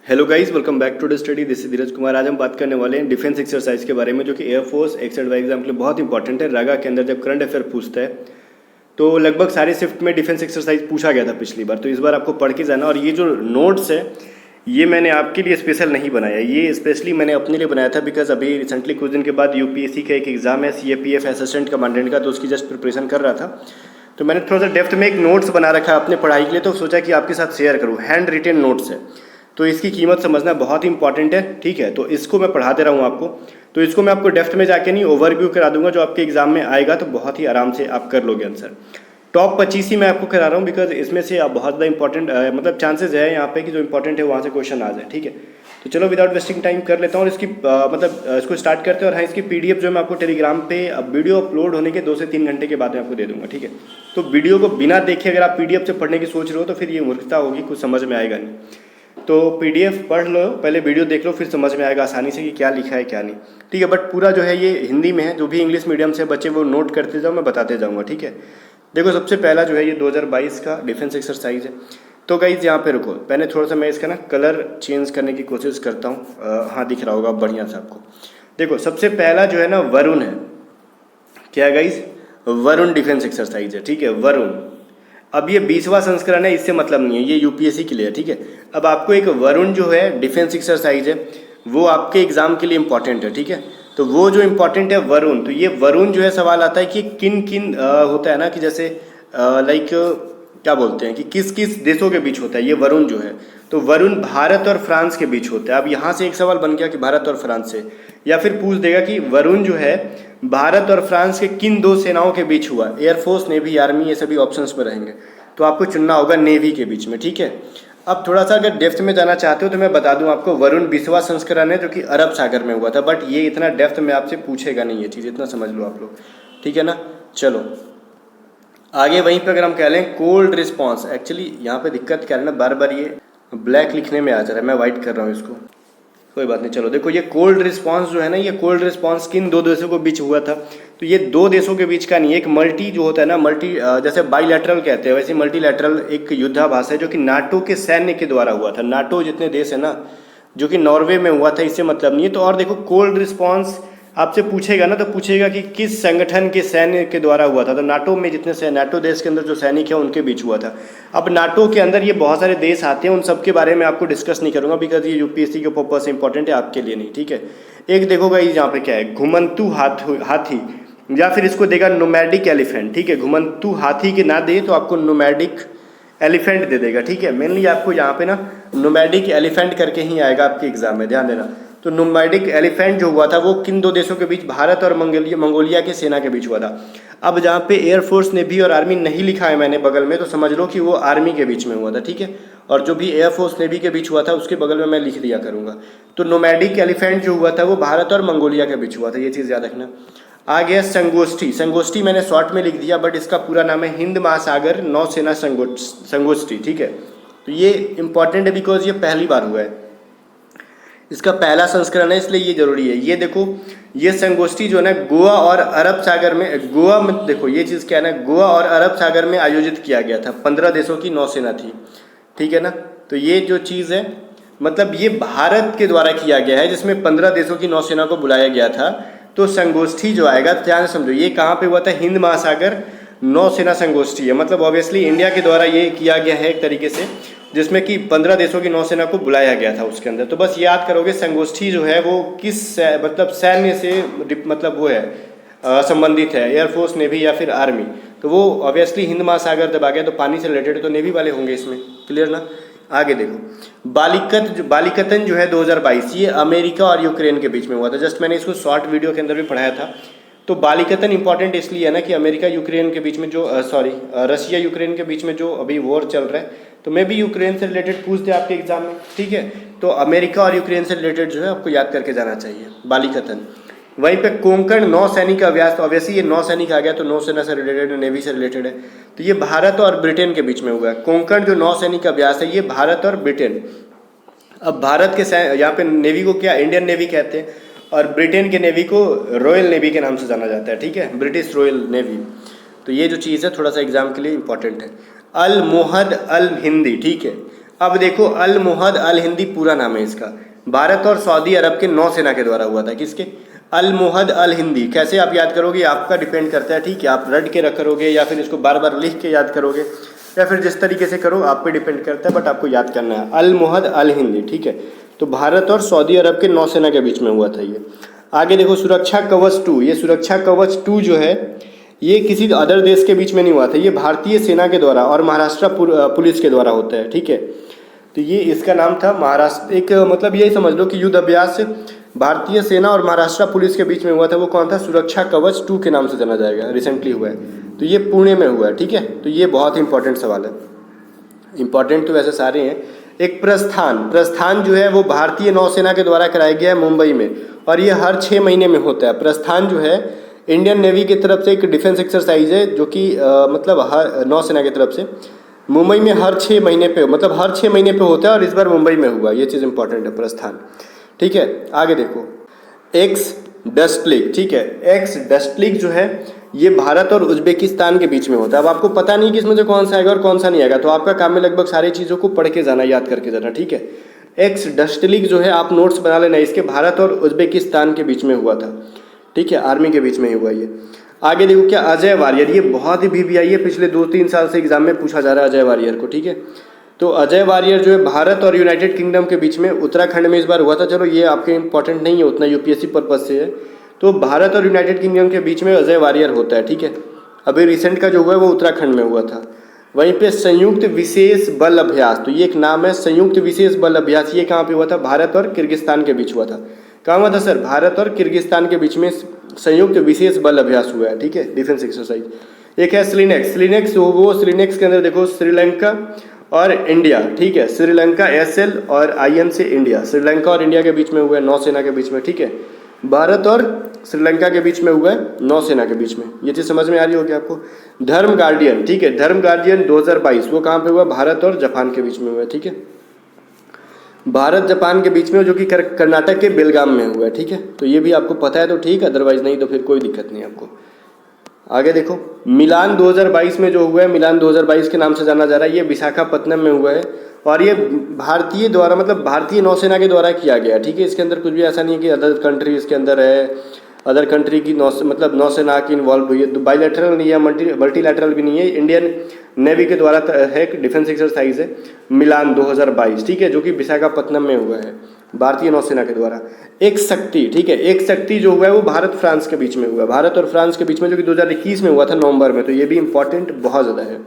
Hello guys, welcome back to the study. This is Dheeraj Kumar. आज हम बात करने वाले हैं डिफेंस एक्सरसाइज के बारे में, जो कि एयरफोर्स एक्सर्ट एग्जाम के लिए बहुत इंपॉर्टेंट है। रागा के अंदर जब करंट अफेयर पूछता है तो लगभग सारे शिफ्ट में डिफेंस एक्सरसाइज पूछा गया था पिछली बार, तो इस बार आपको पढ़ के जाना। और ये जो नोट्स है ये मैंने आपके लिए स्पेशल नहीं बनाया, ये स्पेशली मैंने अपने लिए बनाया था, बिकॉज अभी रिसेंटली कुछ दिन के बाद यूपीएससी का एक एग्जाम है सीएपीएफ असिस्टेंट कमांडेंट का, तो उसकी जस्ट प्रिपरेशन कर रहा था। तो मैंने थोड़ा सा डेप्थ में एक नोट्स बना रखा है अपने पढ़ाई के लिए, तो सोचा कि आपके साथ शेयर करूँ। हैंड रिटेन नोट्स है तो इसकी कीमत समझना बहुत इंपॉर्टेंट है, ठीक है। तो इसको मैं पढ़ा दे रहा हूँ आपको, तो इसको मैं आपको डेप्थ में जाके नहीं ओवरव्यू करा दूंगा, जो आपके एग्जाम में आएगा तो बहुत ही आराम से आप कर लोगे आंसर। टॉप 25 ही मैं आपको करा रहा हूँ, बिकॉज इसमें से आप बहुत ज़्यादा इंपॉर्टेंट मतलब चांसेस है यहाँ पे कि जो इंपॉर्टेंट है वहाँ से क्वेश्चन आ जाए, ठीक है। तो चलो विदाउट वेस्टिंग टाइम कर लेता हूँ और इसकी इसको स्टार्ट करते हैं। और हाँ, इसकी पीडीएफ जो मैं आपको टेलीग्राम पे वीडियो अपलोड होने के 2 से 3 घंटे के बाद मैं आपको दे दूंगा, ठीक है। तो वीडियो को बिना देखे अगर आप पीडीएफ से पढ़ने की सोच रहे हो तो फिर ये मूर्खता होगी, कुछ समझ में आएगा नहीं। तो पीडीएफ पढ़ लो, पहले वीडियो देख लो, फिर समझ में आएगा आसानी से कि क्या लिखा है क्या नहीं, ठीक है। बट पूरा जो है ये हिंदी में है, जो भी इंग्लिश मीडियम से बच्चे वो नोट करते जाओ, मैं बताते जाऊँगा, ठीक है। देखो सबसे पहला जो है ये 2022 का डिफेंस एक्सरसाइज है। तो गाइज यहाँ पे रुको, पहले थोड़ा सा मैं इसका ना कलर चेंज करने की कोशिश करता हूँ। हाँ, दिख रहा होगा बढ़िया से आपको। देखो सबसे पहला जो है ना वरुण है। क्या है गाइज? वरुण डिफेंस एक्सरसाइज है, ठीक है, वरुण। अब ये 20वां संस्करण है, इससे मतलब नहीं है, ये यूपीएससी के लिए है, ठीक है। अब आपको एक वरुण जो है डिफेंस एक्सरसाइज है, वो आपके एग्जाम के लिए इंपॉर्टेंट है, ठीक है। तो वो जो इंपॉर्टेंट है वरुण, तो ये वरुण जो है सवाल आता है कि किन किन होता है ना, कि जैसे लाइक क्या बोलते हैं कि किस किस देशों के बीच होता है ये वरुण जो है। तो वरुण भारत और फ्रांस के बीच होता है। अब यहाँ से एक सवाल बन गया कि भारत और फ्रांस से, या फिर पूछ देगा कि वरुण जो है भारत और फ्रांस के किन 2 सेनाओं के बीच हुआ। एयरफोर्स, नेवी, आर्मी, ये सभी ऑप्शंस में रहेंगे, तो आपको चुनना होगा नेवी के बीच में, ठीक है। अब थोड़ा सा अगर डेप्थ में जाना चाहते हो तो मैं बता दूं आपको, वरुण 20वां संस्करण है जो कि अरब सागर में हुआ था, बट ये इतना डेप्थ में आपसे पूछेगा नहीं, ये चीज़ इतना समझ लो आप लोग, ठीक है ना। चलो आगे वहीं पे अगर हम कह लें कोल्ड रिस्पॉन्स, एक्चुअली यहाँ पे दिक्कत क्या है ना, बार बार ये ब्लैक लिखने में आ जा रहा है, मैं वाइट कर रहा हूँ इसको, कोई बात नहीं। चलो देखो ये कोल्ड रिस्पॉन्स जो है ना, ये कोल्ड रिस्पॉन्स किन 2 देशों के बीच हुआ था। तो ये 2 देशों के बीच का नहीं, एक मल्टी जो होता है ना, मल्टी जैसे बाईलैटरल कहते हैं, वैसे मल्टीलैटरल एक युद्धाभास है जो कि नाटो के सैन्य के द्वारा हुआ था। नाटो जितने देश है ना, जो कि नॉर्वे में हुआ था, इससे मतलब नहीं है। तो और देखो कोल्ड रिस्पॉन्स आपसे पूछेगा ना, तो पूछेगा कि किस संगठन के सैन्य के द्वारा हुआ था। तो नाटो में जितने नाटो देश के अंदर जो सैनिक है उनके बीच हुआ था। अब नाटो के अंदर ये बहुत सारे देश आते हैं, उन सब के बारे में आपको डिस्कस नहीं करूंगा, बिकॉज ये यूपीएससी के पर्पज से इंपॉर्टेंट है, आपके लिए नहीं, ठीक है। एक देखो गाइस यहाँ पे क्या है, घुमंतु हाथी, या फिर इसको देगा नोमैडिक एलिफेंट, ठीक है। घुमंतु हाथी के ना दे तो आपको नोमैडिक एलिफेंट दे देगा, ठीक है। मेनली आपको यहाँ पे ना नोमैडिक एलिफेंट करके ही आएगा आपके एग्जाम में, ध्यान देना। तो नोमैडिक एलिफेंट जो हुआ था वो किन 2 देशों के बीच, भारत और मंगोलिया के सेना के बीच हुआ था। अब जहाँ पे एयरफोर्स, नेवी और आर्मी नहीं लिखा है मैंने बगल में, तो समझ लो कि वो आर्मी के बीच में हुआ था, ठीक है। और जो भी एयरफोर्स, नेवी के बीच हुआ था उसके बगल में मैं लिख दिया करूँगा। तो नोमैडिक एलिफेंट जो हुआ था वो भारत और मंगोलिया के बीच हुआ था, ये चीज़ याद रखना। आ गया संगोष्ठी। संगोष्ठी मैंने शॉर्ट में लिख दिया, बट इसका पूरा नाम है हिंद महासागर नौसेना संगोष्ठी, ठीक है। तो ये इंपॉर्टेंट है बिकॉज ये पहली बार हुआ है, इसका पहला संस्करण है, इसलिए ये जरूरी है। ये देखो ये संगोष्ठी जो है ना गोवा और अरब सागर में, गोवा में देखो ये चीज़ क्या है ना, गोवा और अरब सागर में आयोजित किया गया था। 15 देशों की नौसेना थी, ठीक है ना। तो ये जो चीज़ है, मतलब ये भारत के द्वारा किया गया है, जिसमें 15 देशों की नौसेना को बुलाया गया था। तो संगोष्ठी जो आएगा, ध्यान से समझो, ये कहाँ पे हुआ था, हिंद महासागर नौसेना संगोष्ठी है, मतलब ऑब्वियसली इंडिया के द्वारा ये किया गया है एक तरीके से, जिसमें कि 15 देशों की नौसेना को बुलाया गया था उसके अंदर। तो बस याद करोगे संगोष्ठी जो है वो किस मतलब सैन्य से मतलब वो है संबंधित है, एयरफोर्स, नेवी या फिर आर्मी। तो वो ऑब्वियसली हिंद महासागर जब आ गया तो पानी से रिलेटेड, तो नेवी वाले होंगे इसमें, क्लियर ना। आगे देखो बालिकतन जो है 2022, ये अमेरिका और यूक्रेन के बीच में हुआ था। जस्ट मैंने इसको शॉर्ट वीडियो के अंदर भी पढ़ाया था। तो बालिकतन इंपॉर्टेंट इसलिए है ना कि अमेरिका यूक्रेन के बीच में जो रशिया यूक्रेन के बीच में जो अभी वॉर चल रहा है, तो मे भी यूक्रेन से रिलेटेड पूछ दे आपके एग्जाम में, ठीक है। तो अमेरिका और यूक्रेन से रिलेटेड जो है आपको याद करके जाना चाहिए बालिकतन। वहीं पे कोंकण नौसैनिक अभ्यास, तो ऑब्वियसली ये नौसैनिक आ गया तो नौसेना से रिलेटेड है, नेवी से रिलेटेड है। तो ये भारत और ब्रिटेन के बीच में हुआ है। कोंकण जो नौसैनिक अभ्यास है ये भारत और ब्रिटेन। अब भारत के यहाँ पे नेवी को क्या इंडियन नेवी कहते हैं, और ब्रिटेन के नेवी को रॉयल नेवी के नाम से जाना जाता है, ठीक है, ब्रिटिश रॉयल नेवी। तो ये जो चीज़ है थोड़ा सा एग्जाम के लिए इंपॉर्टेंट है। अल मोहद अल हिंदी, ठीक है। अब देखो, अल मुहद अल हिंदी पूरा नाम है इसका। भारत और सऊदी अरब के नौसेना के द्वारा हुआ था। किसके? अल मुहद अल हिंदी। कैसे आप याद करोगे आपका डिपेंड करता है, ठीक है। आप रट के रख करोगे या फिर इसको बार बार लिख के याद करोगे या फिर जिस तरीके से करो आप पे डिपेंड करता है, बट आपको याद करना है। अल मुहद अल हिंदी, ठीक है। तो भारत और सऊदी अरब के नौसेना के बीच में हुआ था ये। आगे देखो, सुरक्षा कवच 2। ये सुरक्षा कवच 2 जो है ये किसी अदर देश के बीच में नहीं हुआ था, ये भारतीय सेना के द्वारा और महाराष्ट्र पुलिस के द्वारा होता है, ठीक है। तो ये इसका नाम था महाराष्ट्र, एक मतलब यही समझ लो कि युद्ध अभ्यास भारतीय सेना और महाराष्ट्र पुलिस के बीच में हुआ था। वो कौन था? सुरक्षा कवच 2 के नाम से जाना जाएगा, रिसेंटली हुआ है। तो ये पुणे में हुआ है, ठीक है। तो ये बहुत इंपॉर्टेंट सवाल है। इंपॉर्टेंट तो वैसे सारे हैं। एक प्रस्थान जो है वो भारतीय नौसेना के द्वारा कराया गया है मुंबई में, और ये हर 6 महीने में होता है। प्रस्थान जो है इंडियन नेवी की तरफ से एक डिफेंस एक्सरसाइज है जो कि मतलब हर नौसेना की तरफ से मुंबई में हर 6 महीने पे, मतलब हर 6 महीने पे होता है, और इस बार मुंबई में हुआ। ये चीज़ इंपॉर्टेंट है, प्रस्थान, ठीक है। आगे देखो, एक्स डस्टलिक, ठीक है। एक्स डस्टलिक जो है ये भारत और उज्बेकिस्तान के बीच में होता है। अब आपको पता नहीं कि इसमें से कौन सा आएगा और कौन सा नहीं आएगा, तो आपका काम है लगभग सारी चीज़ों को पढ़ के जाना, याद करके जाना, ठीक है। एक्स डस्टलिक जो है आप नोट्स बना लेना, इसके भारत और उज्बेकिस्तान के बीच में हुआ था, ठीक है। आर्मी के बीच में ही हुआ ये। आगे देखो, क्या अजय वारियर, ये बहुत ही VVI है, पिछले 2-3 साल से एग्जाम में पूछा जा रहा है अजय वारियर को, ठीक है। तो अजय वारियर जो है भारत और यूनाइटेड किंगडम के बीच में उत्तराखंड में इस बार हुआ था। चलो ये आपके इंपॉर्टेंट नहीं है उतना, UPSC पर्पज से है। तो भारत और यूनाइटेड किंगडम के बीच में अजय वारियर होता है, ठीक है। अभी रिसेंट का जो हुआ है वो उत्तराखंड में हुआ था। वहीं पे संयुक्त विशेष बल अभ्यास, तो ये एक नाम है, संयुक्त विशेष बल अभ्यास। ये कहाँ पे हुआ था? भारत और किर्गिस्तान के बीच हुआ था। कहाँ हुआ था सर? भारत और किर्गिस्तान के बीच में संयुक्त विशेष बल अभ्यास हुआ है, ठीक है, डिफेंस एक्सरसाइज। एक है स्लिनेक्स, वो स्लिनेक्स के अंदर देखो श्रीलंका और इंडिया, ठीक है। श्रीलंका SL और IN से इंडिया, श्रीलंका और इंडिया के बीच में हुआ है, नौसेना के बीच में, ठीक है। भारत और श्रीलंका के बीच में हुआ है, नौसेना के बीच में। ये चीज़ समझ में आ रही होगी आपको। धर्म गार्डियन, ठीक है, धर्म गार्डियन 2022, वो कहाँ पे हुआ? भारत और जापान के बीच में हुआ है, ठीक है। भारत जापान के बीच में, जो कि कर्नाटक के बेलगाम में हुआ है, ठीक है। तो ये भी आपको पता है तो ठीक, अदरवाइज नहीं तो फिर कोई दिक्कत नहीं आपको। आगे देखो, मिलान 2022 में जो हुआ है, मिलान 2022 के नाम से जाना जा रहा है, ये विशाखापत्तनम में हुआ है, और ये भारतीय द्वारा, मतलब भारतीय नौसेना के द्वारा किया गया, ठीक है। इसके अंदर कुछ भी ऐसा नहीं है कि अदर कंट्री इसके अंदर है, अदर कंट्री की मतलब नौसेना की इन्वॉल्व हुई है। तो बाईलैटरल नहीं है, मल्टीलैटरल भी नहीं है, इंडियन नेवी के द्वारा है, एक डिफेंस एक्सरसाइज है मिलान 2022, ठीक है, जो कि विशाखापत्तनम में हुआ है भारतीय नौसेना के द्वारा। एक शक्ति, ठीक है, एक शक्ति जो हुआ है वो भारत फ्रांस के बीच में हुआ है, भारत और फ्रांस के बीच में, जो कि 2021 में हुआ था नवंबर में। तो ये भी इंपॉर्टेंट बहुत ज़्यादा है,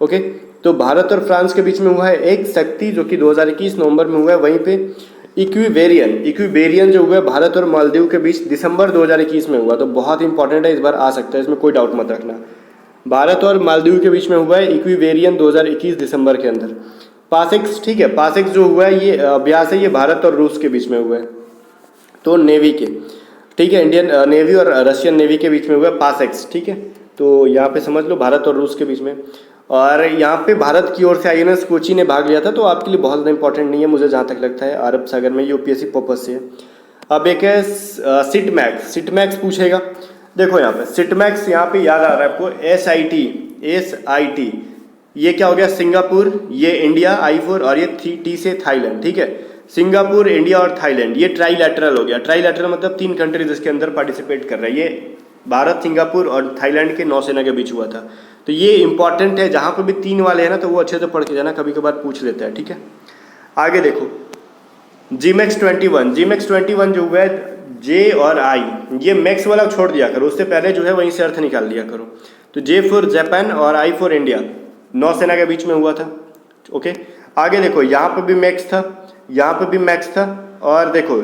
ओके। तो भारत और फ्रांस के बीच में हुआ है एक शक्ति, जो कि 2021 नवंबर में हुआ है। वहीं पे इक्विबेरियन जो हुआ है भारत और मालदीव के बीच दिसंबर 2021 में हुआ। तो बहुत इंपॉर्टेंट है, इस बार आ सकता है, इसमें कोई डाउट मत रखना। भारत और मालदीव के बीच में हुआ है इक्विबेरियन 2021 दिसंबर के अंदर। पासेक्स, ठीक है, पासेक्स जो हुआ है ये अभ्यास है, ये भारत और रूस के बीच में हुआ है, तो नेवी के, ठीक है, इंडियन नेवी और रशियन नेवी के बीच में हुआ है पासेक्स, ठीक है। तो यहाँ पे समझ लो भारत और रूस के बीच में। और यहाँ पे भारत की ओर से INS कोची ने भाग लिया था, तो आपके लिए बहुत ज़्यादा इंपॉर्टेंट नहीं है मुझे जहाँ तक लगता है, अरब सागर में, UPSC पर्पज से। अब एक है सिटमैक्स पूछेगा। देखो यहाँ पे सिटमैक्स, यहाँ पे याद आ रहा है आपको SIT, ये क्या हो गया? सिंगापुर, ये इंडिया I4, और ये T से थाईलैंड, ठीक है। सिंगापुर, इंडिया और थाईलैंड, ये ट्राईलैटरल हो गया। ट्राईलैटरल मतलब 3 कंट्रीज इसके अंदर पार्टिसिपेट कर रहे हैं। ये भारत, सिंगापुर और थाईलैंड के नौसेना के बीच हुआ था। तो ये इंपॉर्टेंट है, जहाँ पर भी 3 वाले हैं ना, तो वो अच्छे से पढ़ के जाना, कभी कभार पूछ लेता है, ठीक है। आगे देखो, GMAX 21 जो हुआ है J और I, ये मैक्स वाला छोड़ दिया करो, उससे पहले जो है वहीं से अर्थ निकाल लिया करो। तो J फॉर जापान और I फॉर इंडिया, नौसेना के बीच में हुआ था, ओके। आगे देखो, यहाँ पर भी मैक्स था, यहाँ पर भी मैक्स था, और देखो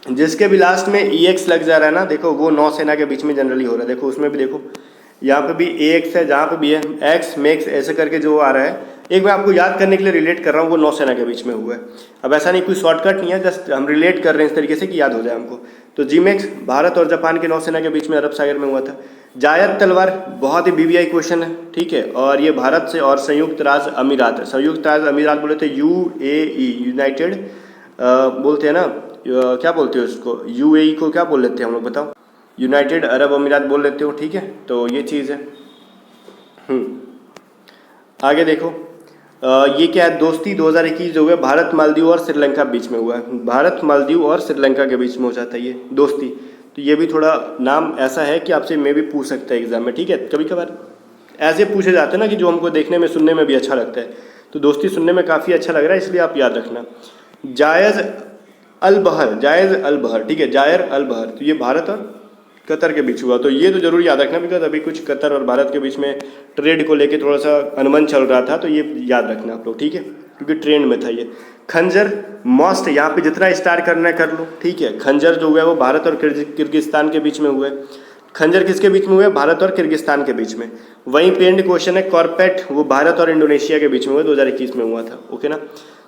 जिसके भी लास्ट में EX लग जा रहा है ना, देखो वो नौसेना के बीच में जनरली हो रहा है। देखो उसमें भी देखो, यहाँ पे भी AX है, जहाँ पे भी है एक्स मैक्स, ऐसे करके जो आ रहा है, एक मैं आपको याद करने के लिए रिलेट कर रहा हूँ, वो नौसेना के बीच में हुआ है। अब ऐसा नहीं, कोई शॉर्टकट नहीं है, जस्ट हम रिलेट कर रहे हैं इस तरीके से कि याद हो जाए हमको। तो GMAX भारत और जापान के नौसेना के बीच में अरब सागर में हुआ था। जायद तलवार बहुत ही BBI क्वेश्चन है, ठीक है, और ये भारत से और संयुक्त राज्य अमीरात है। संयुक्त राज्य अमीरात बोले थे UAE, यूनाइटेड बोलते हैं ना, क्या बोलते हो उसको, UAE को क्या बोल लेते हैं हम लोग, बताओ? यूनाइटेड अरब अमीरात बोल लेते हो, ठीक है। तो ये चीज़ है। आगे देखो, ये क्या है, दोस्ती 2021 जो हुआ है भारत मालदीव और श्रीलंका बीच में हुआ है। भारत मालदीव और श्रीलंका के बीच में हो जाता है ये दोस्ती। तो ये भी थोड़ा नाम ऐसा है कि आपसे मैं भी पूछ सकता है एग्जाम में, ठीक है। कभी कभार ऐसे पूछे जाते हैं ना कि जो हमको देखने में सुनने में भी अच्छा लगता है। तो दोस्ती सुनने में काफ़ी अच्छा लग रहा है, इसलिए आप याद रखना। जायज़ अल बहर, जायज़ अल बहर, ठीक है, जायर अल बहर। तो ये भारत और कतर के बीच हुआ। तो ये तो जरूर याद रखना, बिकॉज अभी कुछ कतर और भारत के बीच में ट्रेड को लेके थोड़ा सा अनुमान चल रहा था। तो ये याद रखना आप लोग, ठीक है, क्योंकि ट्रेंड में था ये। खंजर मॉस्ट, यहाँ पे जितना स्टार करना है कर लो, ठीक है। खंजर जो हुआ है वो भारत और किर्गिस्तान के बीच में हुआ है। खंजर किसके बीच में हुआ है? भारत और किर्गिस्तान के बीच में। वहीं पेंड क्वेश्चन है कॉर्पेट, वो भारत और इंडोनेशिया के बीच में हुआ, 2021 में हुआ था। ओके ना।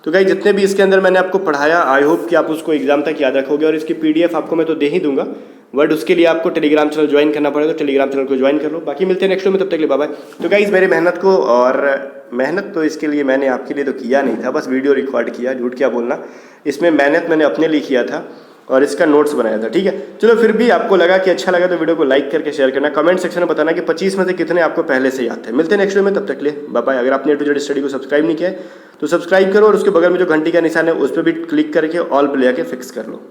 तो गाइस जितने भी इसके अंदर मैंने आपको पढ़ाया, आई होप कि आप उसको एग्जाम तक याद रखोगे। और इसकी पीडीएफ आपको मैं तो दे ही दूंगा, बट उसके लिए आपको टेलीग्राम चैनल ज्वाइन करना पड़ेगा। तो टेलीग्राम चैनल को ज्वाइन कर लो। बाकी मिलते हैं नेक्स्ट में, तब तक के लिए बाय बाय। तो गाइस मेरी मेहनत को, और मेहनत तो इसके लिए मैंने आपके लिए तो किया नहीं था, बस वीडियो रिकॉर्ड किया, झूठ क्या बोलना। इसमें मेहनत मैंने अपने लिए किया था और इसका नोट्स बनाया था, ठीक है। चलो फिर भी आपको लगा कि अच्छा लगा तो वीडियो को लाइक करके शेयर करना। कमेंट सेक्शन में बताना कि 25 में से कितने आपको पहले से याद थे। मिलते हैं नेक्स्ट वीडियो में, तब तक के लिए बाय बाय। अगर आपने A to Z स्टडी को सब्सक्राइब नहीं किया है तो सब्सक्राइब करो, और उसके बगल में जो घंटी का निशान है उस पर भी क्लिक करके ऑल पे ले आके फिक्स कर लो।